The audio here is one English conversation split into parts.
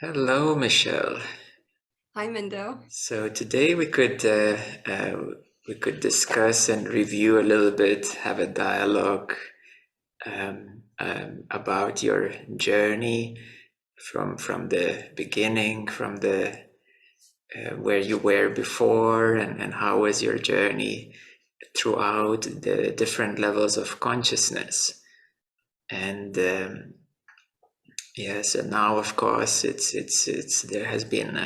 Hello, Michelle. Hi, Mindo. So today we could discuss and review a little bit, have a dialogue about your journey from the beginning, from the where you were before, and how was your journey throughout the different levels of consciousness. And yes, and now of course it's there has been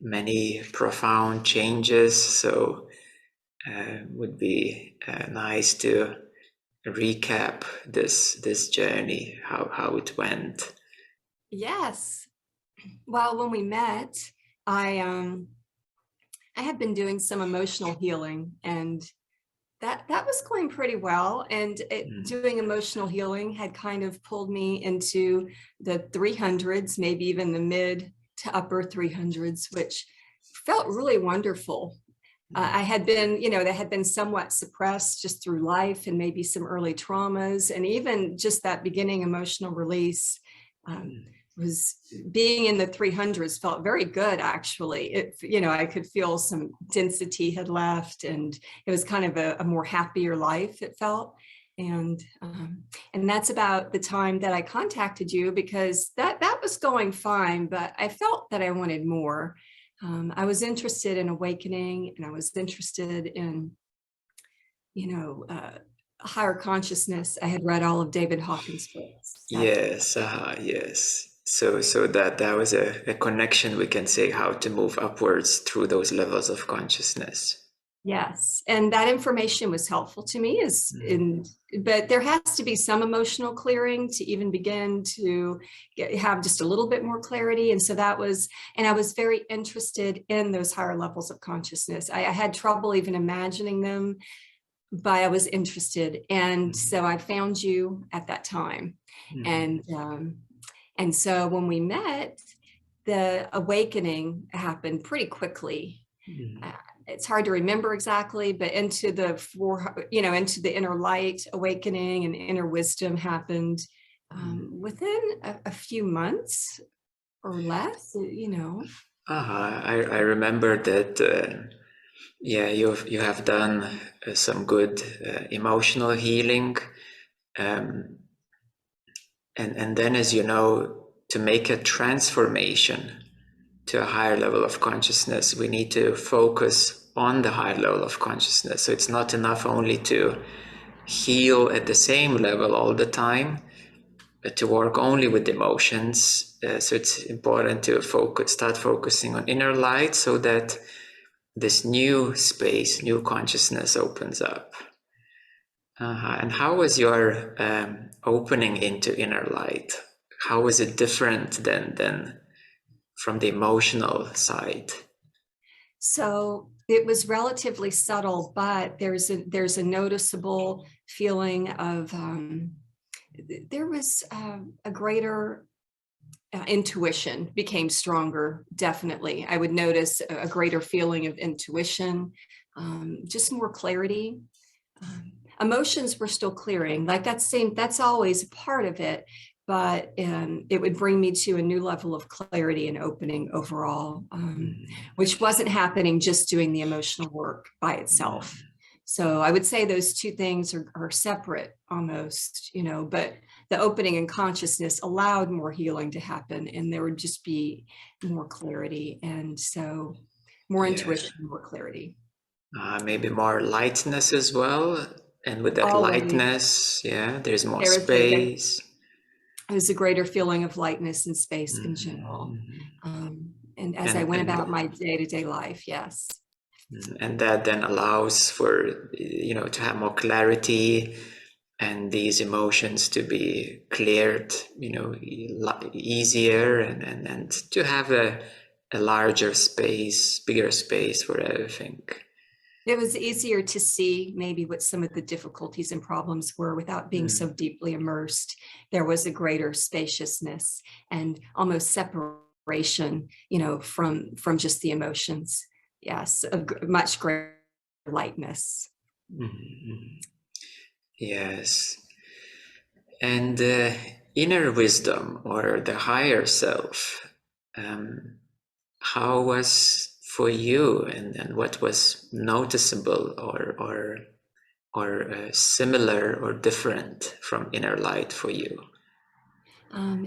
many profound changes, so would be nice to recap this journey, how it went. Yes. Well, when we met, I I had been doing some emotional healing, and that was going pretty well. And Mm. doing emotional healing had kind of pulled me into the 300s, maybe even the mid to upper 300s, which felt really wonderful. I Mm. had been, that had been somewhat suppressed just through life and maybe some early traumas, and even just that beginning emotional release um, Mm. was being in the 300s felt very good, actually. I could feel some density had left, and it was kind of a more happier life, it felt. And that's about the time that I contacted you, because that was going fine, but I felt that I wanted more. I was interested in awakening, and I was interested in, you know, uh, higher consciousness. I had read all of David Hawkins' books. Yes, yes. So that was a connection, we can say, how to move upwards through those levels of consciousness. Yes, and that information was helpful to me. Mm. But there has to be some emotional clearing to even begin to have just a little bit more clarity. And so and I was very interested in those higher levels of consciousness. I had trouble even imagining them, but I was interested. And Mm. so I found you at that time. Mm. And and so when we met, the awakening happened pretty quickly. Mm. Uh, it's hard to remember exactly, but into the inner light awakening and inner wisdom happened Mm. within a few months or less. I remember that. Yeah, you have done some good emotional healing, um, and then, as you know, to make a transformation to a higher level of consciousness, we need to focus on the higher level of consciousness. So it's not enough only to heal at the same level all the time, but to work only with emotions. So it's important to start focusing on inner light, so that this new space, new consciousness opens up. And how was your opening into inner light? How was it different than from the emotional side? So it was relatively subtle, but there's a noticeable feeling of there was a greater intuition became stronger. Definitely, I would notice a greater feeling of intuition, just more clarity. Emotions were still clearing, like that's always a part of it, but it would bring me to a new level of clarity and opening overall, Mm. which wasn't happening just doing the emotional work by itself. Mm. So I would say those two things are separate almost, but the opening in consciousness allowed more healing to happen, and there would just be more clarity. And so more Yeah, intuition, more clarity. maybe more lightness as well. And with that Always lightness, yeah, there's more there is a space. there's a greater feeling of lightness and space in general. Mhm. And as I And went and about my day-to-day life, yes. and that then allows for to have more clarity, and these emotions to be cleared easier, and to have a larger space, bigger space for everything. It was easier to see maybe what some of the difficulties and problems were without being so Mm. deeply immersed. There was a greater spaciousness and almost separation, from just the emotions. Yes, much greater lightness. Mhm. Yes. And inner wisdom, or the higher self, how was for you, and what was noticeable or similar or different from inner light for you?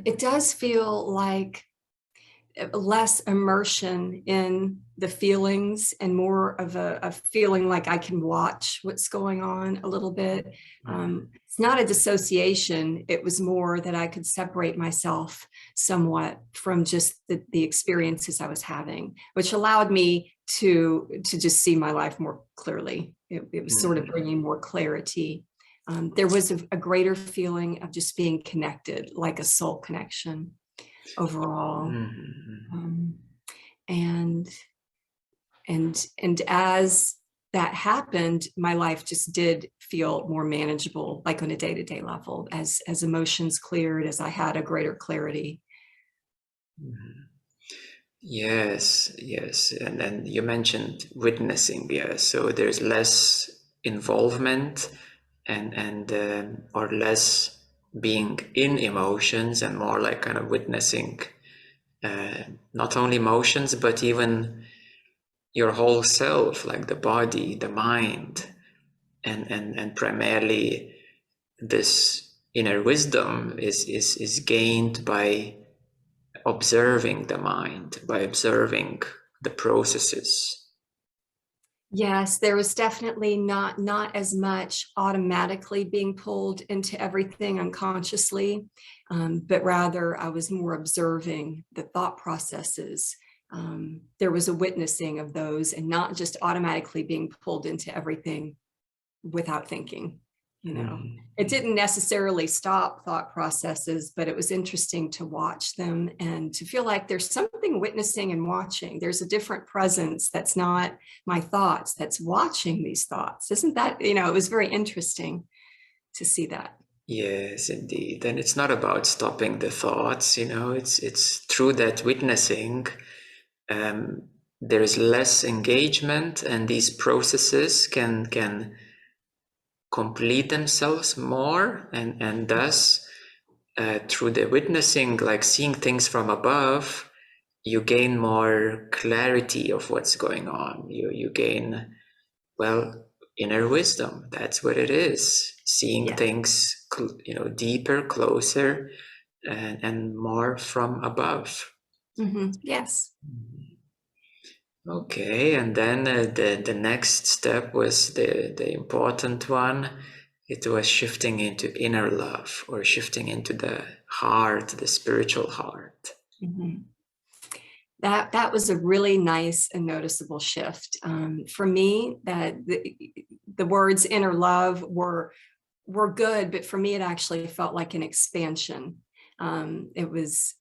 It does feel like less immersion in the feelings and more of a feeling like I can watch what's going on a little bit. It's not a dissociation. It was more that I could separate myself somewhat from just the experiences I was having, which allowed me to just see my life more clearly. It was sort of bringing more clarity. There was a greater feeling of just being connected, like a soul connection overall. And as that happened, my life just did feel more manageable, like on a day-to-day level, as emotions cleared, as I had a greater clarity. Yes, yes. And then you mentioned witnessing, yeah. So there's less involvement and or less being in emotions and more like kind of witnessing not only emotions, but even your whole self, like the body, the mind, and primarily this inner wisdom is gained by observing the mind, by observing the processes. Yes, there was definitely not as much automatically being pulled into everything unconsciously, but rather I was more observing the thought processes. There was a witnessing of those and not just automatically being pulled into everything without thinking. It didn't necessarily stop thought processes, but it was interesting to watch them and to feel like there's something witnessing and watching. There's a different presence that's not my thoughts, that's watching these thoughts. Isn't that, it was very interesting to see that. Yes, indeed. And it's not about stopping the thoughts, it's through that witnessing, there is less engagement, and these processes can complete themselves more, and thus through the witnessing, like seeing things from above, you gain more clarity of what's going on. You gain, well, inner wisdom. That's what it is. Seeing things, deeper, closer, and more from above. Yes. Okay, and then the next step was the important one. It was shifting into inner love, or shifting into the heart, the spiritual heart. That was a really nice and noticeable shift. For me, that the words inner love were good, but for me, it actually felt like an expansion. It was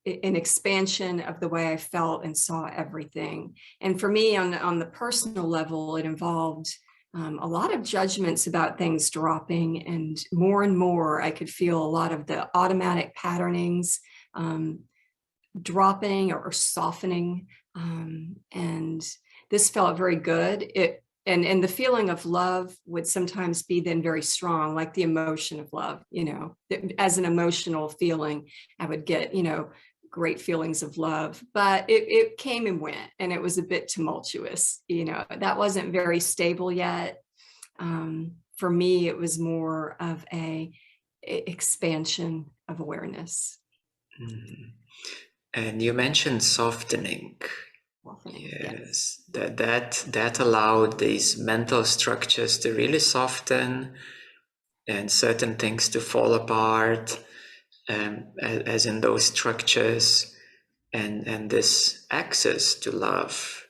an expansion of the way I felt and saw everything. And for me, on the personal level, it involved a lot of judgments about things dropping, and more I could feel a lot of the automatic patternings dropping or softening. And this felt very good. And the feeling of love would sometimes be then very strong, like the emotion of love, as an emotional feeling, I would get, great feelings of love, but it came and went, and it was a bit tumultuous. That wasn't very stable yet. For me, it was more of a expansion of awareness. And you mentioned softening. Yes, that allowed these mental structures to really soften, and certain things to fall apart, as in those structures, and this access to love.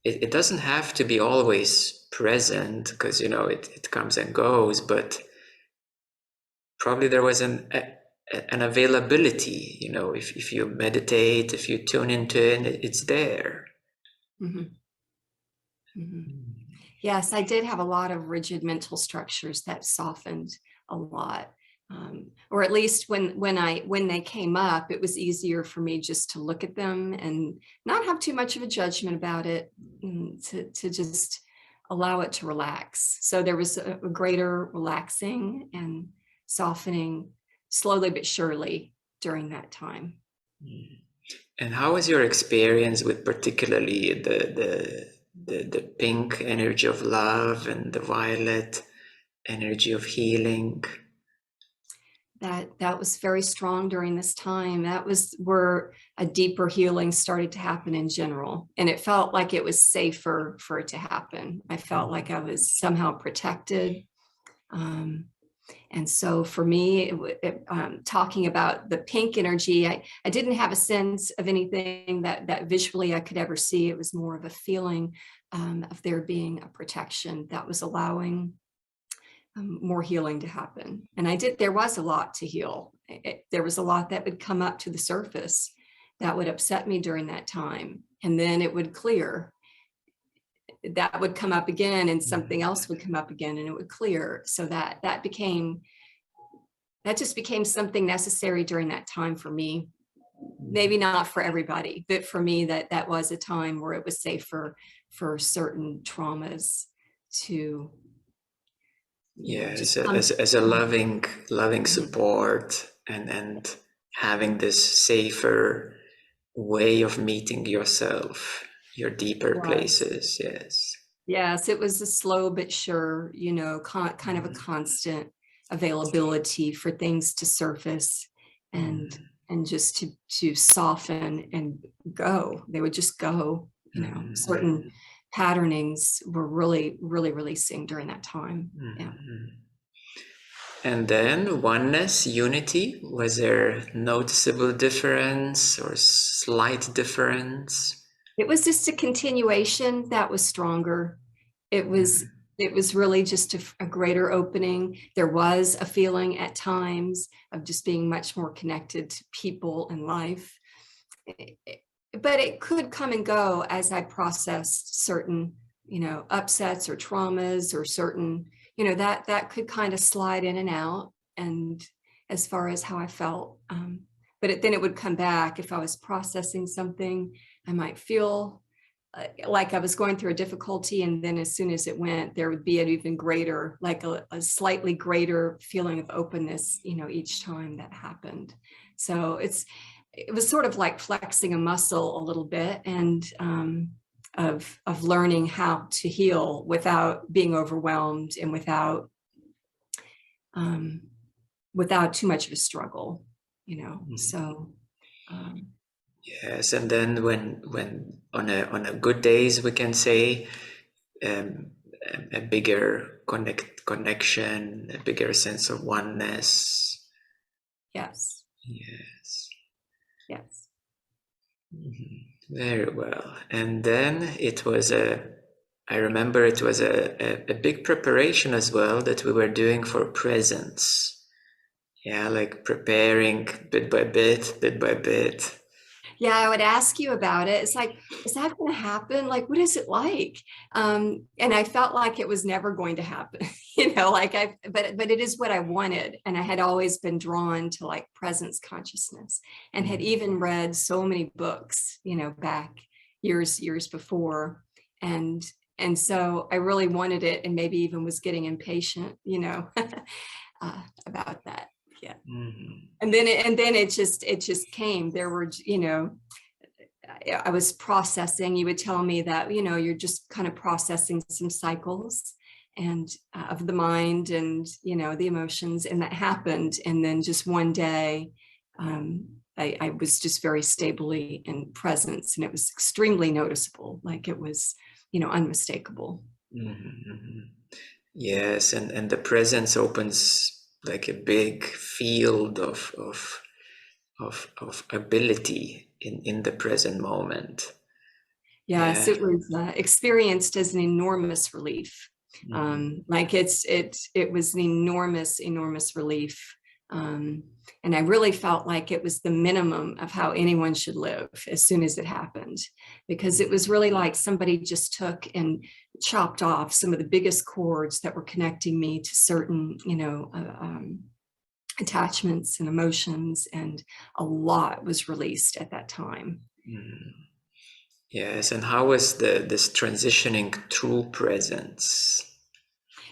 It doesn't have to be always present, because it comes and goes, but probably there was an availability. If you meditate, if you tune into it, it's there. Yes, I did have a lot of rigid mental structures that softened a lot. Or at least when they came up, it was easier for me just to look at them and not have too much of a judgment about it, to just allow it to relax. So there was a greater relaxing and softening slowly but surely during that time. And how was your experience with particularly the pink energy of love and the violet energy of healing? That was very strong during this time. That was where a deeper healing started to happen in general. And it felt like it was safer for it to happen. I felt like I was somehow protected. And so for me, talking about the pink energy, I didn't have a sense of anything that visually I could ever see. It was more of a feeling of there being a protection that was allowing more healing to happen. And there was a lot to heal. There was a lot that would come up to the surface that would upset me during that time. And then it would clear. That would come up again, and something else would come up again, and it would clear. So that just became something necessary during that time for me. Maybe not for everybody, but for me, that was a time where it was safer for certain traumas to as a loving support and having this safer way of meeting yourself, your deeper places. Yes, it was a slow but sure, kind of a constant availability for things to surface and just to soften and go. They would just go. Certain patternings were really releasing during that time. Yeah. And then oneness, unity, was there noticeable difference or slight difference? It was just a continuation that was stronger. It was really just a greater opening. There was a feeling at times of just being much more connected to people and life. But it could come and go as I processed certain, upsets or traumas or certain, that could kind of slide in and out. And as far as how I felt, but then it would come back. If I was processing something, I might feel like I was going through a difficulty. And then as soon as it went, there would be an even greater, like a slightly greater feeling of openness, each time that happened. So it was sort of like flexing a muscle a little bit, and of learning how to heal without being overwhelmed and without too much of a struggle, So yes, and then when on a good days we can say a bigger connection, a bigger sense of oneness. Yes. Very well. And then I remember it was a big preparation as well that we were doing for presence. Yeah, like preparing bit by bit. Yeah, I would ask you about it. It's like, is that going to happen? Like, what is it like? And I felt like it was never going to happen, but it is what I wanted. And I had always been drawn to like presence consciousness, and had even read so many books, back years before. And so I really wanted it, and maybe even was getting impatient, about that. Yeah. And then it just came. There were, I was processing. You would tell me that, you're just kind of processing some cycles and of the mind and, the emotions, and that happened. And then just one day, I was just very stably in presence, and it was extremely noticeable. Like it was, unmistakable. Yes, and the presence opens like a big field of ability in the present moment. Yes, it was experienced as an enormous relief. Like it was an enormous relief. And I really felt like it was the minimum of how anyone should live as soon as it happened, because it was really like somebody just took and chopped off some of the biggest cords that were connecting me to certain, attachments and emotions, and a lot was released at that time. Yes, and how was this transitioning through presence?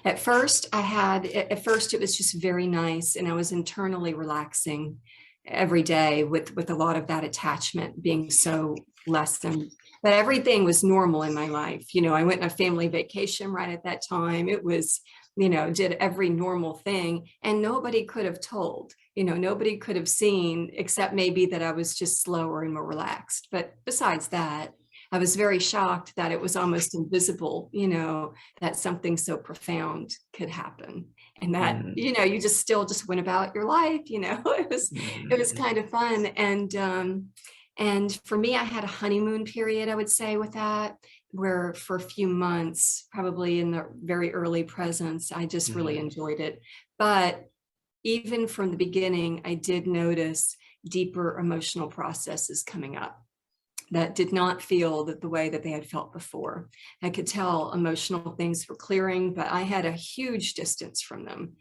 At first it was just very nice, and I was internally relaxing. every day with a lot of that attachment being so lessened. But everything was normal in my life. You know, I went on a family vacation right at that time. It was, you know, did every normal thing, and nobody could have told, you know, nobody could have seen, except maybe that I was just slower and more relaxed. But besides that, I was very shocked that it was almost invisible, you know, that something so profound could happen. And that, Mm, you know, you just still just went about your life, you know, it was mm, kind of fun. And for me, I had a honeymoon period, I would say, with that, where for a few months, probably in the very early presence, I just really mm, enjoyed it. But even from the beginning, I did notice deeper emotional processes coming up that did not feel that the way that they had felt before. I could tell emotional things were clearing, but I had a huge distance from them.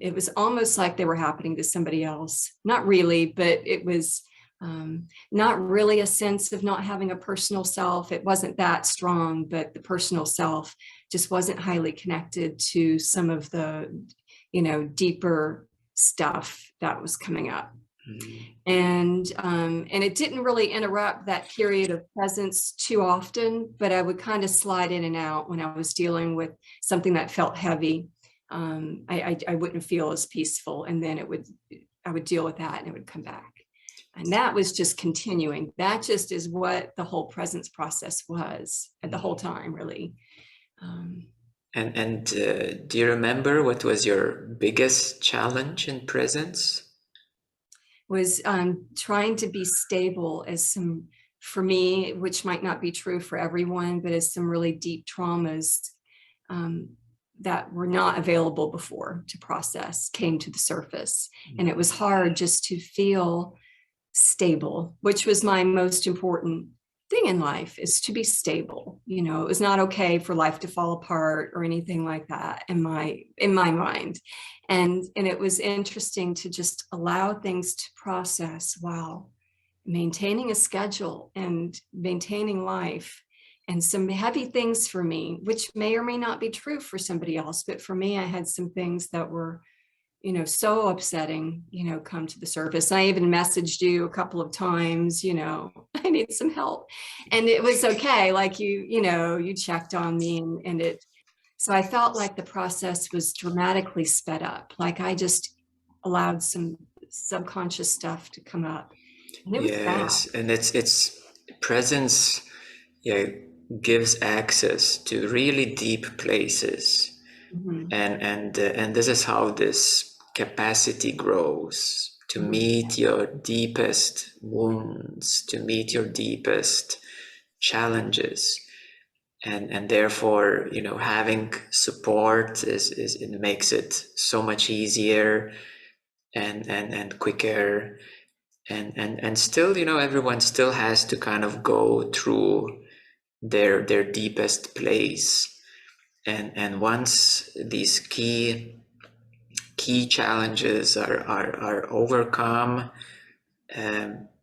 It was almost like they were happening to somebody else. Not really, but it was not really a sense of not having a personal self. It wasn't that strong, but the personal self just wasn't highly connected to some of the, you know, deeper stuff that was coming up. mm. And it didn't really interrupt that period of presence too often, but I would kind of slide in and out when I was dealing with something that felt heavy. I wouldn't feel as peaceful, and then I would deal with that and it would come back. And that was just continuing. That just is what the whole presence process was at the whole time, really. Um, And do you remember what was your biggest challenge in presence? was trying to be stable as some, for me, which might not be true for everyone, but as some really deep traumas um, that were not available before to process came to the surface. And it was hard just to feel stable, which was my most important thing in life, is to be stable. You know, it was not okay for life to fall apart or anything like that in my mind. And it was interesting to just allow things to process while maintaining a schedule and maintaining life. And some heavy things for me, which may or may not be true for somebody else, but for me, I had some things that were, you know, so upsetting, you know, come to the surface. I even messaged you a couple of times, you know, I need some help. And it was okay. Like you know, you checked on me, and it, so I felt like the process was dramatically sped up. Like I just allowed some subconscious stuff to come up, and it was Yes, fast. and it's presence, yeah, gives access to really deep places, Mhm, and this is how this capacity grows to mhm. meet your deepest wounds, to meet your deepest challenges, and therefore, you know, having support is it makes it so much easier and quicker, and still, you know, everyone still has to kind of go through their deepest place, and once these key challenges are overcome,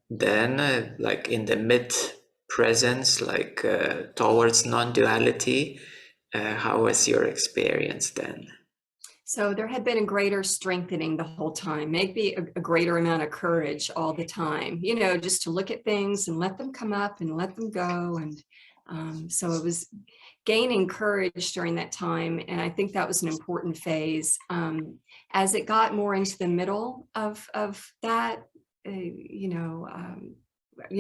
then like in the mid presence, like towards non-duality, how was your experience then? So there had been a greater strengthening the whole time, maybe a greater amount of courage all the time, you know, just to look at things and let them come up and let them go. And so it was gaining courage during that time. And I think that was an important phase. As it got more into the middle of that, you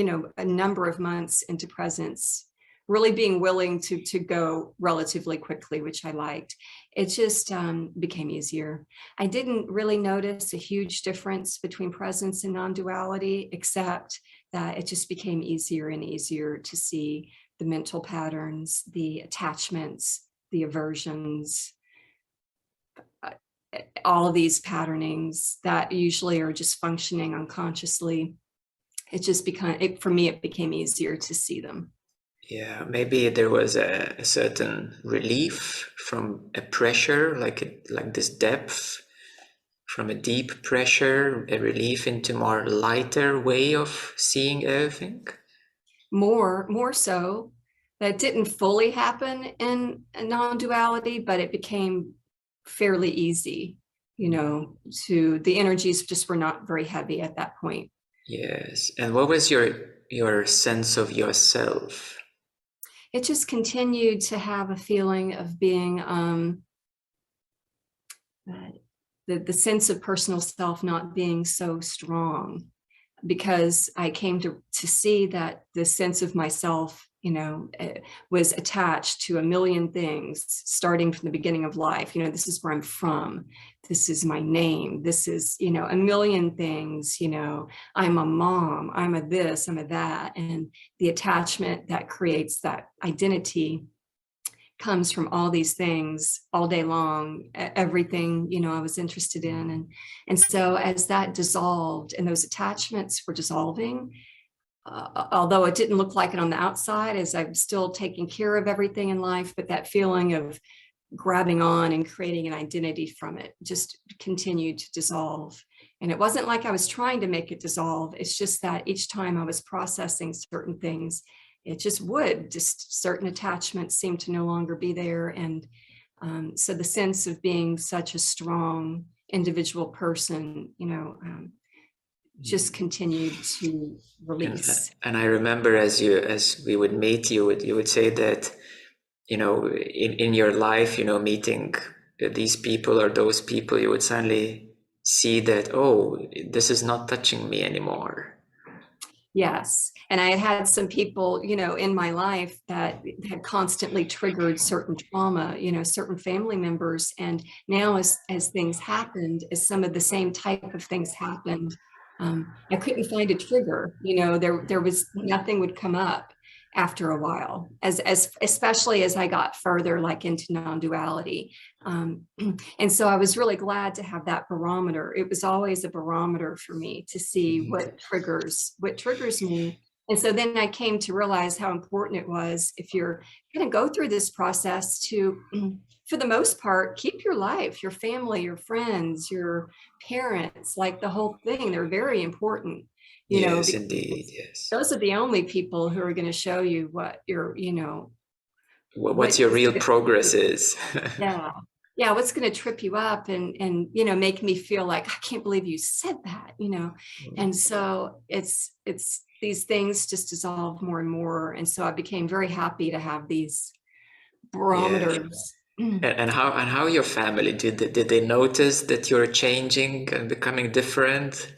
know, a number of months into presence, really being willing to go relatively quickly, which I liked, it just became easier. I didn't really notice a huge difference between presence and non-duality, except that it just became easier and easier to see the mental patterns, the attachments, the aversions, uh, all of these patternings that usually are just functioning unconsciously. It just became, for me, it became easier to see them. Yeah, maybe there was a certain relief from a pressure, like this depth, from a deep pressure, a relief into more lighter way of seeing everything. More so. That didn't fully happen in non-duality, but it became fairly easy. to the energies just were not very heavy at that point. Yes. And what was your sense of yourself? It just continued to have a feeling of being the sense of personal self not being so strong, because I came to see that the sense of myself, was attached to a million things starting from the beginning of life. This is where I'm from. This is my name. This is, a million things, I'm a mom, I'm a this, I'm a that. And the attachment that creates that identity comes from all these things all day long, everything, I was interested in. And so as that dissolved and those attachments were dissolving, although it didn't look like it on the outside, as I'm still taking care of everything in life, but that feeling of grabbing on and creating an identity from it just continued to dissolve. And it wasn't like I was trying to make it dissolve. It's just that each time I was processing certain things, it just certain attachments seemed to no longer be there. And so the sense of being such a strong individual person, just continued to release. And I remember as we would meet, you would say that, in your life, meeting these people or those people, you would suddenly see that, oh, this is not touching me anymore. Yes. And I had some people, in my life that had constantly triggered certain trauma, certain family members. And now as things happened, as some of the same type of things happened, I couldn't find a trigger. There was nothing would come up after a while, especially as I got further, like into non-duality. And so I was really glad to have that barometer. It was always a barometer for me to see what triggers me. And so then I came to realize how important it was, if you're going to go through this process, to, for the most part, keep your life, your family, your friends, your parents, like the whole thing. They're very important. Yes, indeed. Yes. Those are the only people who are going to show you what your, what your real progress is. Yeah. What's going to trip you up and, make me feel like, I can't believe you said that, And so it's these things just dissolve more and more. And so I became very happy to have these barometers. Yeah. And how your family, did they notice that you're changing and becoming different?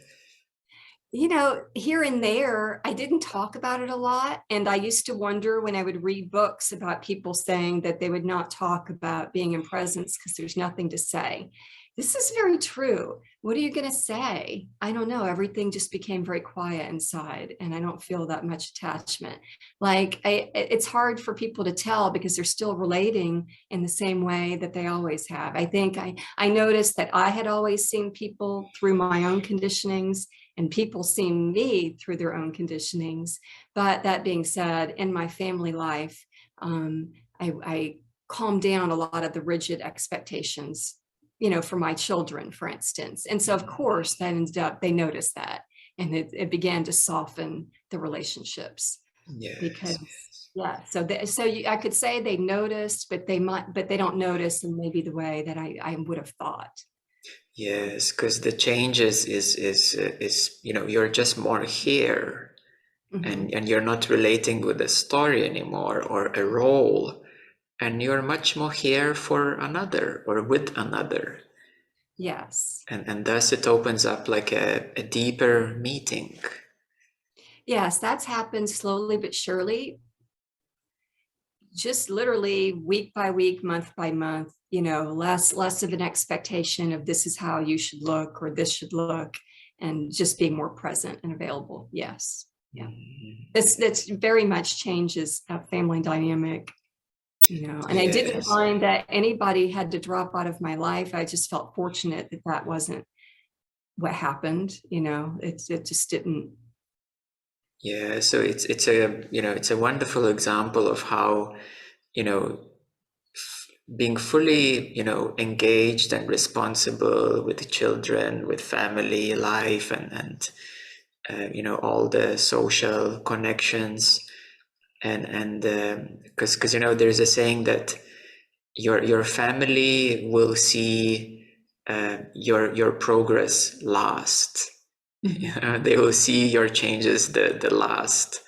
Here and there, I didn't talk about it a lot. And I used to wonder when I would read books about people saying that they would not talk about being in presence because there's nothing to say. This is very true. What are you going to say? I don't know. Everything just became very quiet inside, and I don't feel that much attachment. It's hard for people to tell because they're still relating in the same way that they always have. I think I noticed that I had always seen people through my own conditionings, and people seeing me through their own conditionings. But that being said, in my family life, I calmed down a lot of the rigid expectations, for my children, for instance. And so, of course, that ended up, they noticed that, and it began to soften the relationships. Yes. Because, I could say they noticed, but they don't notice in maybe the way that I would have thought. Yes, because the changes is you're just more here, and you're not relating with a story anymore or a role, and you're much more here for another or with another. Yes. And thus it opens up like a deeper meeting. Yes, that's happened slowly but surely. Just literally week by week, month by month, less of an expectation of this is how you should look or this should look, and just being more present and available. Yes. Yeah. That's very much changes a family dynamic, and I didn't find that anybody had to drop out of my life. I just felt fortunate that wasn't what happened. It just didn't. Yeah, so it's a wonderful example of how, being fully, engaged and responsible with children, with family life, and all the social connections, and because there's a saying that your family will see your progress last. They will see your changes the last,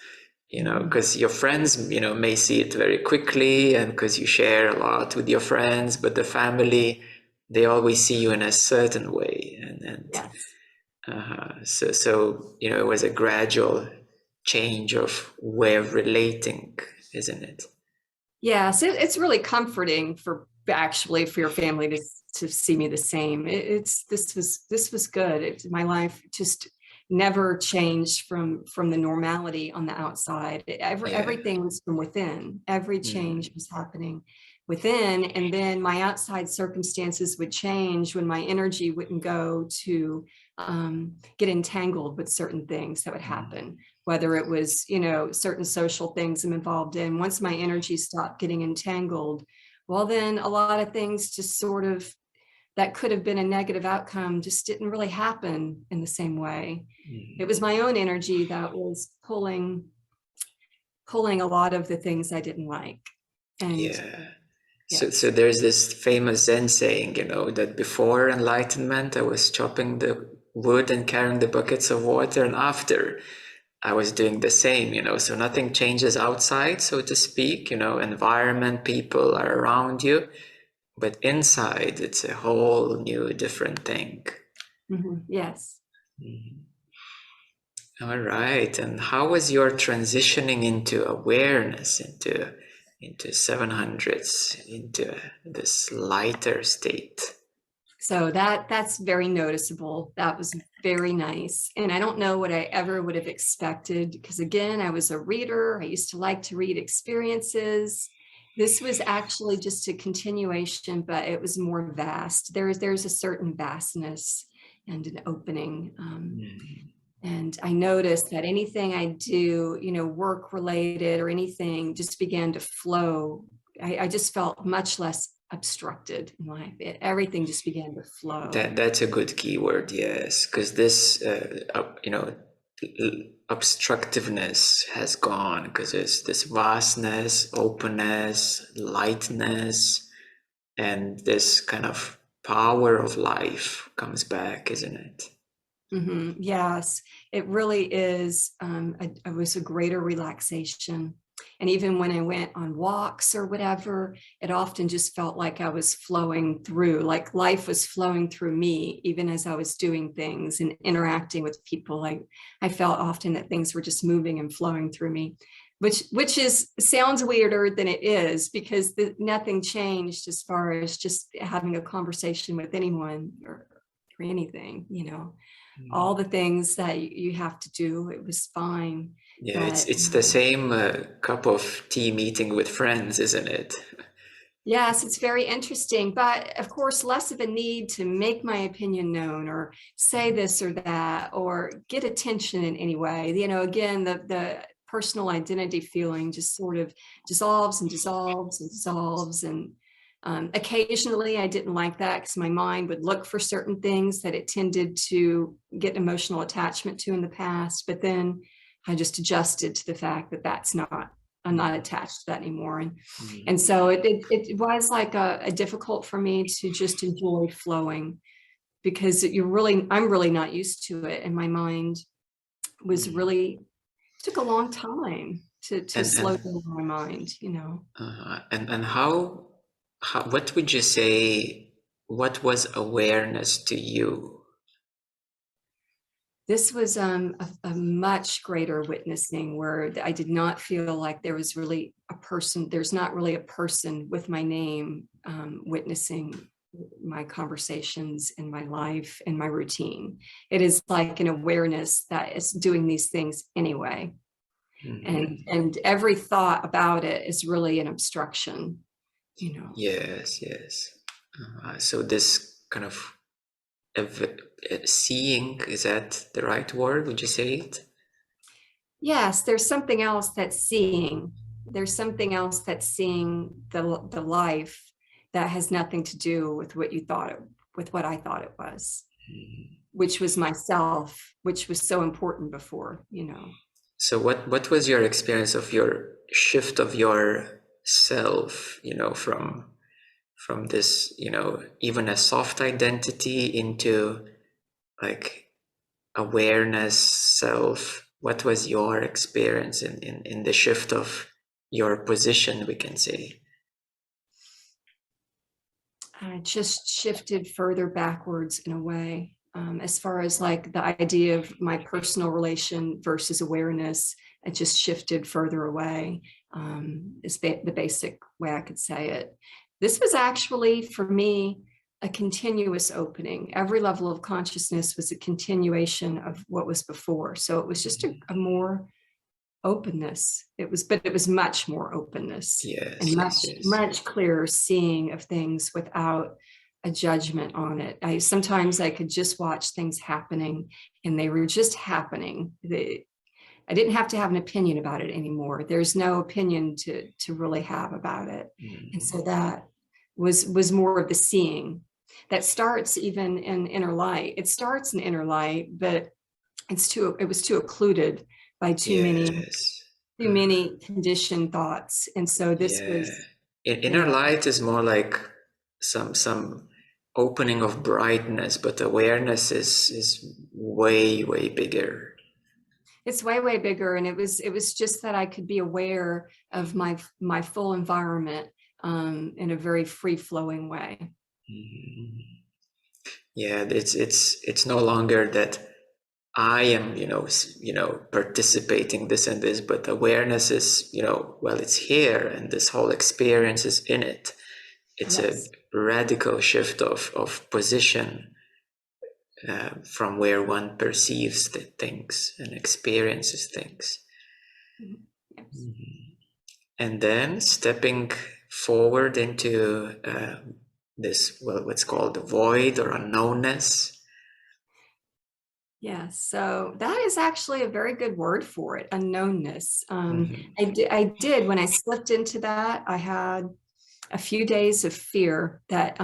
because your friends, may see it very quickly, and because you share a lot with your friends, but the family, they always see you in a certain way, and Yes. so it was a gradual change of way of relating, isn't it? Yes, it's really comforting for your family to see me the same. This was good. My life just never changed from the normality on the outside. Yeah. Everything was from within. Every change Mm. was happening within, and then my outside circumstances would change when my energy wouldn't go to get entangled with certain things that would happen, whether it was, certain social things I'm involved in. Once my energy stopped getting entangled, well, then a lot of things just sort of that could have been a negative outcome just didn't really happen in the same way. It was my own energy that was pulling a lot of the things I didn't like. And Yeah. So, yes. so there's this famous Zen saying, that before enlightenment, I was chopping the wood and carrying the buckets of water, and after, I was doing the same, so nothing changes outside, so to speak, environment, people are around you, but inside, it's a whole new, different thing. Yes. All right. And how was your transitioning into awareness, into 700s, into this lighter state? So that's very noticeable. That was very nice. And I don't know what I ever would have expected, because again, I was a reader. I used to like to read experiences. This was actually just a continuation, but it was more vast. There's a certain vastness and an opening. And I noticed that anything I do, work related or anything, just began to flow. I just felt much less obstructed in life. Everything just began to flow. That's a good keyword, yes, because this, obstructiveness has gone, because there's this vastness, openness, lightness, and this kind of power of life comes back, isn't it? Yes, it really is. It was a greater relaxation. And even when I went on walks or whatever, it often just felt like I was flowing through, like life was flowing through me, even as I was doing things and interacting with people. I felt often that things were just moving and flowing through me, which sounds weirder than it is, because nothing changed as far as just having a conversation with anyone or anything, all the things that you have to do. It was fine. Yeah, But it's the same cup of tea meeting with friends, isn't it? yes, it's very interesting. But of course, less of a need to make my opinion known or say this or that or get attention in any way. Again, the personal identity feeling just sort of dissolves and dissolves and dissolves. And occasionally I didn't like that, because my mind would look for certain things that it tended to get emotional attachment to in the past. But then I just adjusted to the fact that I'm not attached to that anymore. And so it was like a difficult for me to just enjoy flowing, because I'm really not used to it. And my mind was really, took a long time to And slow down my mind, and how what would you say? What was awareness to you? This was a much greater witnessing, where I did not feel like there was really a person. There's not really a person with my name witnessing my conversations in my life and my routine. It is like an awareness that is doing these things anyway. And every thought about it is really an obstruction, Yes. So this kind of seeing, is that the right word? Would you say it? Yes, there's something else that's seeing. There's something else that's seeing the life that has nothing to do with with what I thought it was, which was myself, which was so important before, So what was your experience of your shift of your self, from from this, even a soft identity into like awareness, self. What was your experience in the shift of your position, we can say? I just shifted further backwards in a way, as far as like the idea of my personal relation versus awareness. It just shifted further away, is the basic way I could say it. This was actually, for me, a continuous opening. Every level of consciousness was a continuation of what was before. So it was just a more openness. But it was much more openness, and Yes, much, yes, yes. much clearer seeing of things without a judgment on it. Sometimes I could just watch things happening, and they were just happening. I didn't have to have an opinion about it anymore. There's no opinion to really have about it. And so that was more of the seeing that starts even in inner light. It starts in inner light, but it was too occluded by too Yes. many conditioned thoughts. And so this Yeah. was, Inner yeah, light is more like some opening of brightness, but awareness is way, way bigger. it's way bigger. And it was just that I could be aware of my full environment, in a very free flowing way. Mhm. Yeah, it's no longer that I am, participating this and this, but awareness is, well, it's here and this whole experience is in it. It's a Yes. radical shift of position, from where one perceives the things and experiences things. Yes. Mhm. And then stepping forward into this, well, what's called the void or unknownness. Yeah, so that is actually a very good word for it, unknownness. Mhm. I did, when I slipped into that, I had a few days of fear that,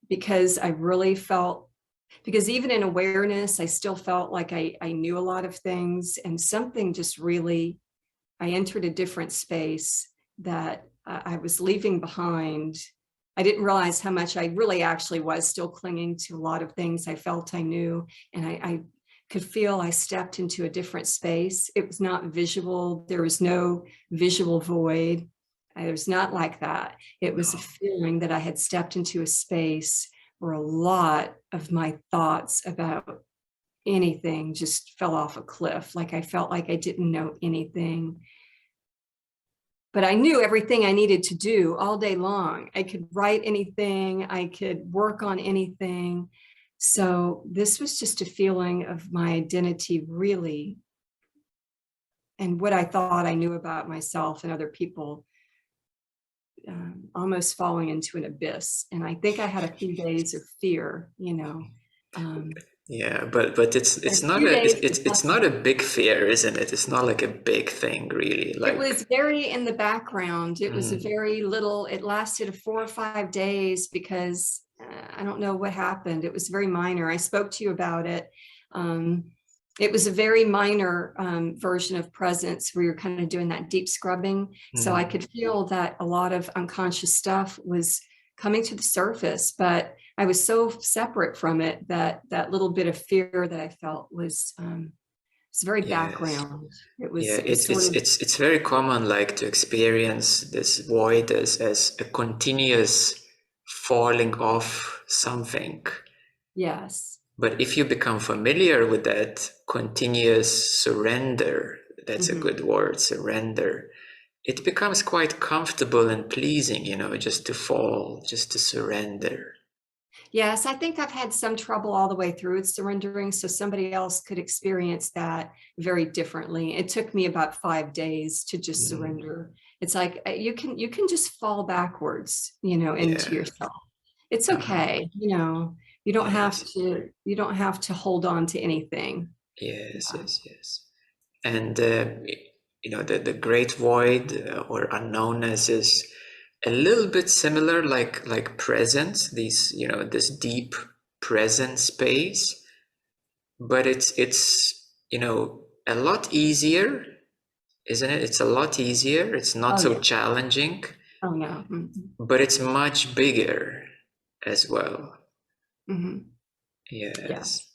because I really felt, because even in awareness, I still felt like I knew a lot of things, and something just really, I entered a different space that I was leaving behind. I didn't realize how much I really actually was still clinging to a lot of things I felt I knew. And I could feel I stepped into a different space. It was not visual. There was no visual void. It was not like that. It was a No. feeling that I had stepped into a space where a lot of my thoughts about anything just fell off a cliff. Like I felt like I didn't know anything, but I knew everything I needed to do all day long. I could write anything, I could work on anything. So this was just a feeling of my identity really, and what I thought I knew about myself and other people, almost falling into an abyss. And I think I had a few days of fear, Yeah, but it's a not few a days of it's not a blessing. big fear, isn't it? It's not like a big thing, really. It Like, was very in the background. It was a mm, very little, it lasted 4 or 5 days because I don't know what happened. It was very minor. I spoke to you about it. Um, it was a very minor version of presence where you're kind of doing that deep scrubbing. So I mm, could feel that a lot of unconscious stuff was coming to the surface, but I was so separate from it that that little bit of fear that I felt was, it's very yes. background. Yeah, It was sort of, it's very common, like, to experience this void as a continuous falling off something. yes. But if you become familiar with that continuous surrender, that's a Mhm. good word, surrender, it becomes quite comfortable and pleasing, just to fall, just to surrender. Yes, I think I've had some trouble all the way through with surrendering, so somebody else could experience that very differently. It took me about 5 days to just Mm, surrender. It's like you can just fall backwards, into yeah. yourself. It's Uh-huh. okay, Yes. you don't have to hold on to anything. Yes, Yeah. yes, yes. And the great void, or unknownness, is a little bit similar, like presence. These, this deep present space, but it's a lot easier, isn't it? It's a lot easier. It's not Oh so yeah. challenging. Oh no. but it's much bigger as well. Mm-hmm. Yeah. Yes.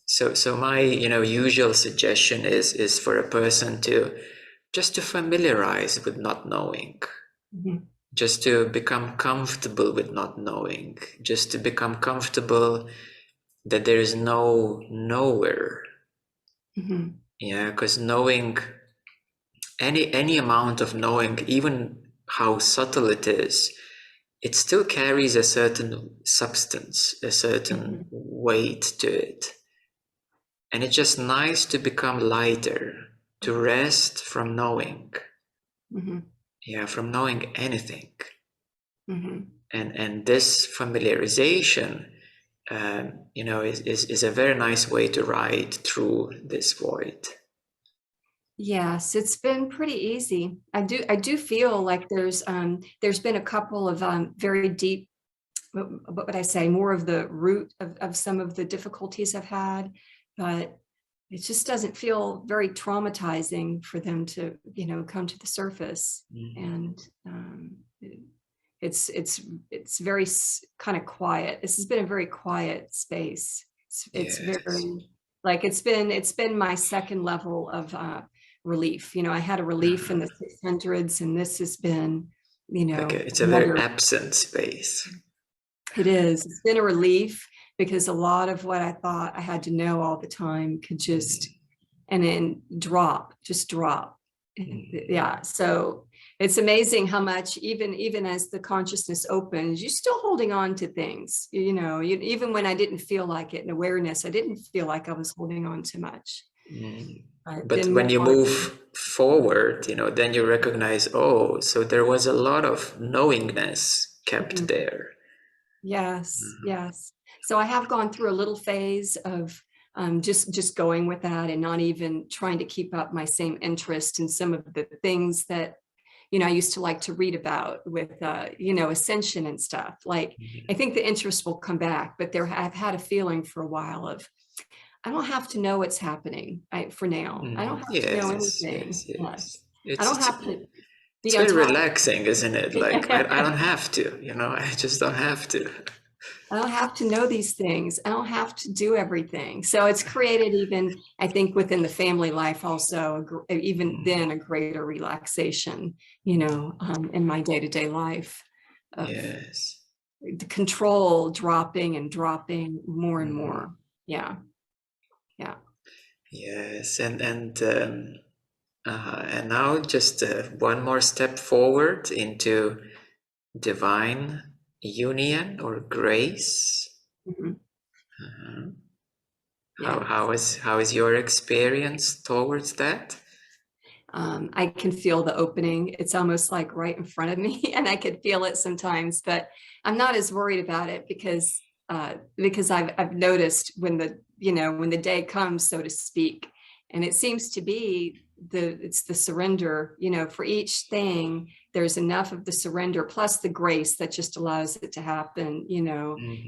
So my usual suggestion is for a person to just to familiarize with not knowing, Mm-hmm. just to become comfortable with not knowing, just to become comfortable that there is no nowhere. Mm-hmm. Yeah, because knowing any amount of knowing, even how subtle it is, it still carries a certain substance, a certain Mm-hmm. weight to it. And it's just nice to become lighter, to rest from knowing. Mm-hmm. Yeah, from knowing anything. Mm-hmm. And this familiarization, is a very nice way to ride through this void. Yes, it's been pretty easy. I do feel like there's been a couple of very deep, what would I say, more of the root of some of the difficulties I've had, but it just doesn't feel very traumatizing for them to, come to the surface. And it's very kind of quiet. This has been a very quiet space. It's Yes. very, like, it's been my second level of relief. I had a relief in the 600s, and this has been, It's a very another. absent space. It is. It's been a relief because a lot of what I thought I had to know all the time could just, and then just drop. Yeah. So it's amazing how much, even as the consciousness opens, you're still holding on to things. Even when I didn't feel like it in awareness, I didn't feel like I was holding on to much. But But then when you more. move forward, then you recognize, oh, so there was a lot of knowingness kept Mhm. there. Yes, yes. So I have gone through a little phase of just going with that and not even trying to keep up my same interest in some of the things that I used to like to read about with ascension and stuff. Like, I think the interest will come back, but I've had a feeling for a while of I don't have to know what's happening. For now, I don't have to know Yes, anything. yes, Yes, yes. I It's don't it's have to it's be on very top relaxing, isn't it? of Like I it. don't have to, I just don't have to. I don't have to know these things. I don't have to do everything. So it's created, even, I think, within the family life also, even then, a greater relaxation, in my day-to-day life of Yes. the control dropping and dropping more and more. Yeah. Yeah. Yes, and now just one more step forward into divine union or grace. Mhm. Uh-huh. How Yeah. how is how is your experience towards that? I can feel the opening. It's almost like right in front of me, and I could feel it sometimes, but I'm not as worried about it because I've noticed when the day comes, so to speak, and it seems to be it's the surrender. For each thing, there's enough of the surrender plus the grace that just allows it to happen.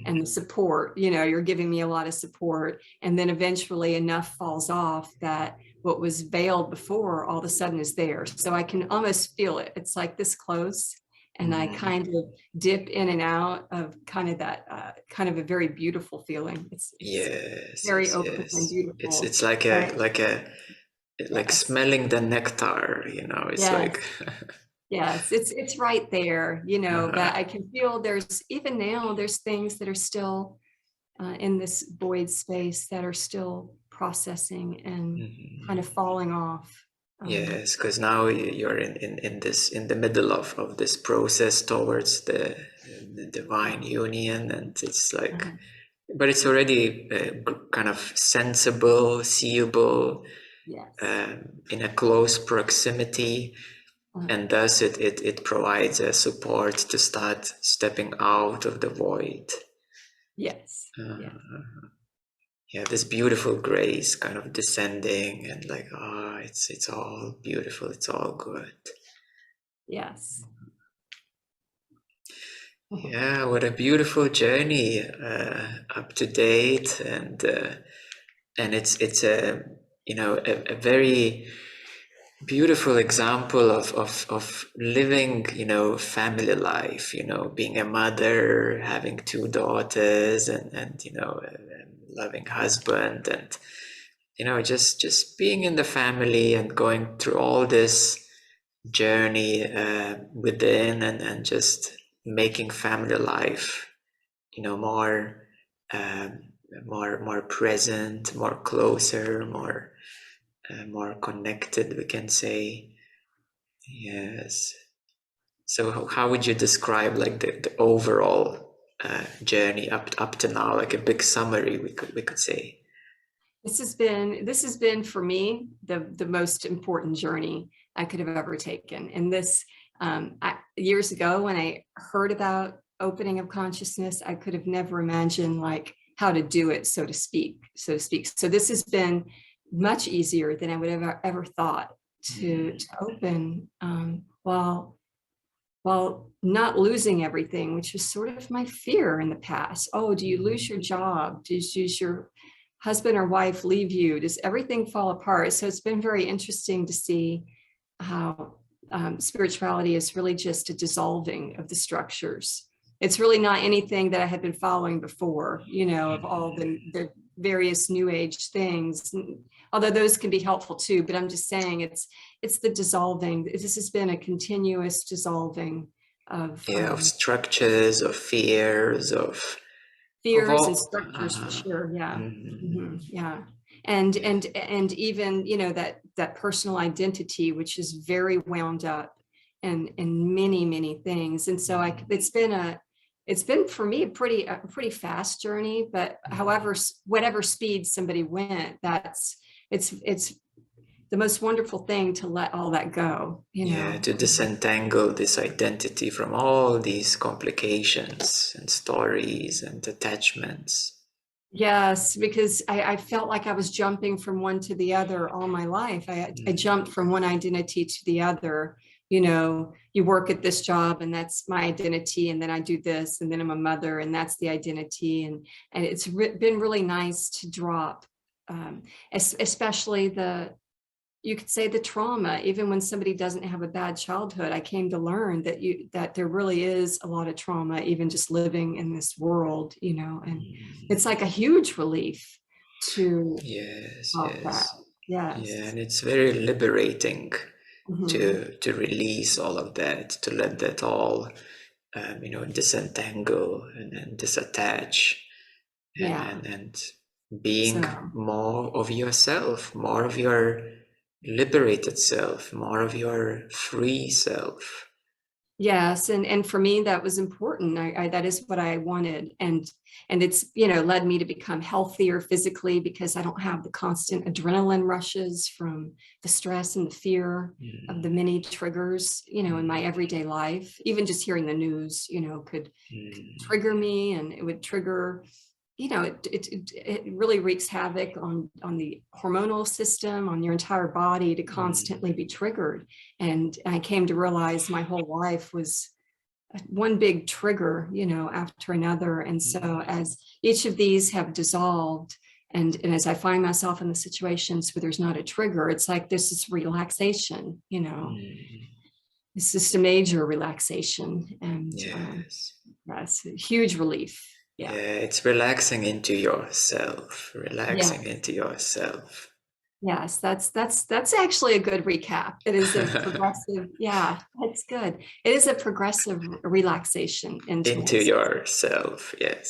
And the support. You're giving me a lot of support, and then eventually enough falls off that what was veiled before all of a sudden is there. So I can almost feel it. It's like this close. And I kind of dip in and out of kind of that, kind of a very beautiful feeling. It's Yes, very yes, open and yes. beautiful. It's like a But like a like yes, smelling the nectar, it's yes, like yes, it's right there, uh-huh. but I can feel there's, even now, there's things that are still in this void space that are still processing and kind of falling off. Yes, because now you're in the middle of this process towards the divine union, and it's like, uh, but it's already kind of sensible, seeable, yes. in a close proximity, Uh, and thus it provides a support to start stepping out of the void. yes. Uh, Yes. yeah, this beautiful grace kind of descending, and like, it's all beautiful, it's all good. Yes. Yeah, what a beautiful journey, up to date, and it's a a very beautiful example of living, family life, being a mother, having two daughters, and a loving husband, and just being in the family and going through all this journey within, and just making family life, more um, more present, more closer, more connected, we can say. Yes. So how would you describe like the overall journey up to now, like a big summary, we could say? This has been for me the most important journey I could have ever taken. And this years ago, when I heard about opening of consciousness, I could have never imagined like how to do it, so to speak. So this has been much easier than I would have ever thought to open, while not losing everything, which was sort of my fear in the past. Oh, do you lose your job? Does your husband or wife leave you? Does everything fall apart? So it's been very interesting to see how spirituality is really just a dissolving of the structures. It's really not anything that I had been following before, of all the various new age things, although those can be helpful too. But I'm just saying it's the dissolving. This has been a continuous dissolving of Of structures, of fears, of fears and all. structures, for sure. Yeah. Mhm. Yeah. and Yeah. and even that personal identity, which is very wound up in many things. And so it's been for me a pretty fast journey. But however, whatever speed somebody went, it's the most wonderful thing to let all that go. Yeah, to disentangle this identity from all these complications and stories and attachments. Yes, because I felt like I was jumping from one to the other all my life. I jumped from one identity to the other. You work at this job and that's my identity, and then I do this, and then I'm a mother and that's the identity. And it's been really nice to drop, especially you could say the trauma. Even when somebody doesn't have a bad childhood, I came to learn that there really is a lot of trauma, even just living in this world, and it's like a huge relief to Yes, drop that. yes. Yeah, Yes. and it's very liberating Mhm. to release all of that, to let that all disentangle and disattach, and Yeah. and and being So more of yourself, more of your liberated self, more of your free self. yes, and for me that was important. That is what I wanted, and it's led me to become healthier physically, because I don't have the constant adrenaline rushes from the stress and the fear of the many triggers, in my everyday life. Even just hearing the news, could trigger me, and it would trigger, it really wreaks havoc on the hormonal system, on your entire body, to constantly be triggered. And I came to realize my whole life was one big trigger, after another. And so as each of these have dissolved, and as I find myself in the situations where there's not a trigger, it's like this is relaxation. It's just a major relaxation, and Yes. that's a huge relief. Yeah. Yeah, it's relaxing into yourself, Yeah. relaxing into yourself. Yes, that's actually a good recap. It is a progressive, yeah, that's good. It is a progressive relaxation into Into myself. yourself, yes.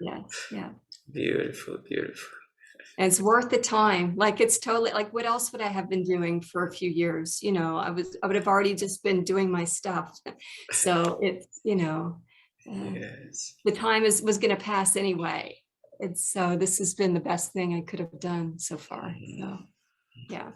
Yes, yeah. Beautiful, beautiful. And it's worth the time. Like, it's totally like, what else would I have been doing for a few years? I would have already just been doing my stuff. So it's, Yes. the time was going to pass anyway. And so this has been the best thing I could have done so far. So yeah.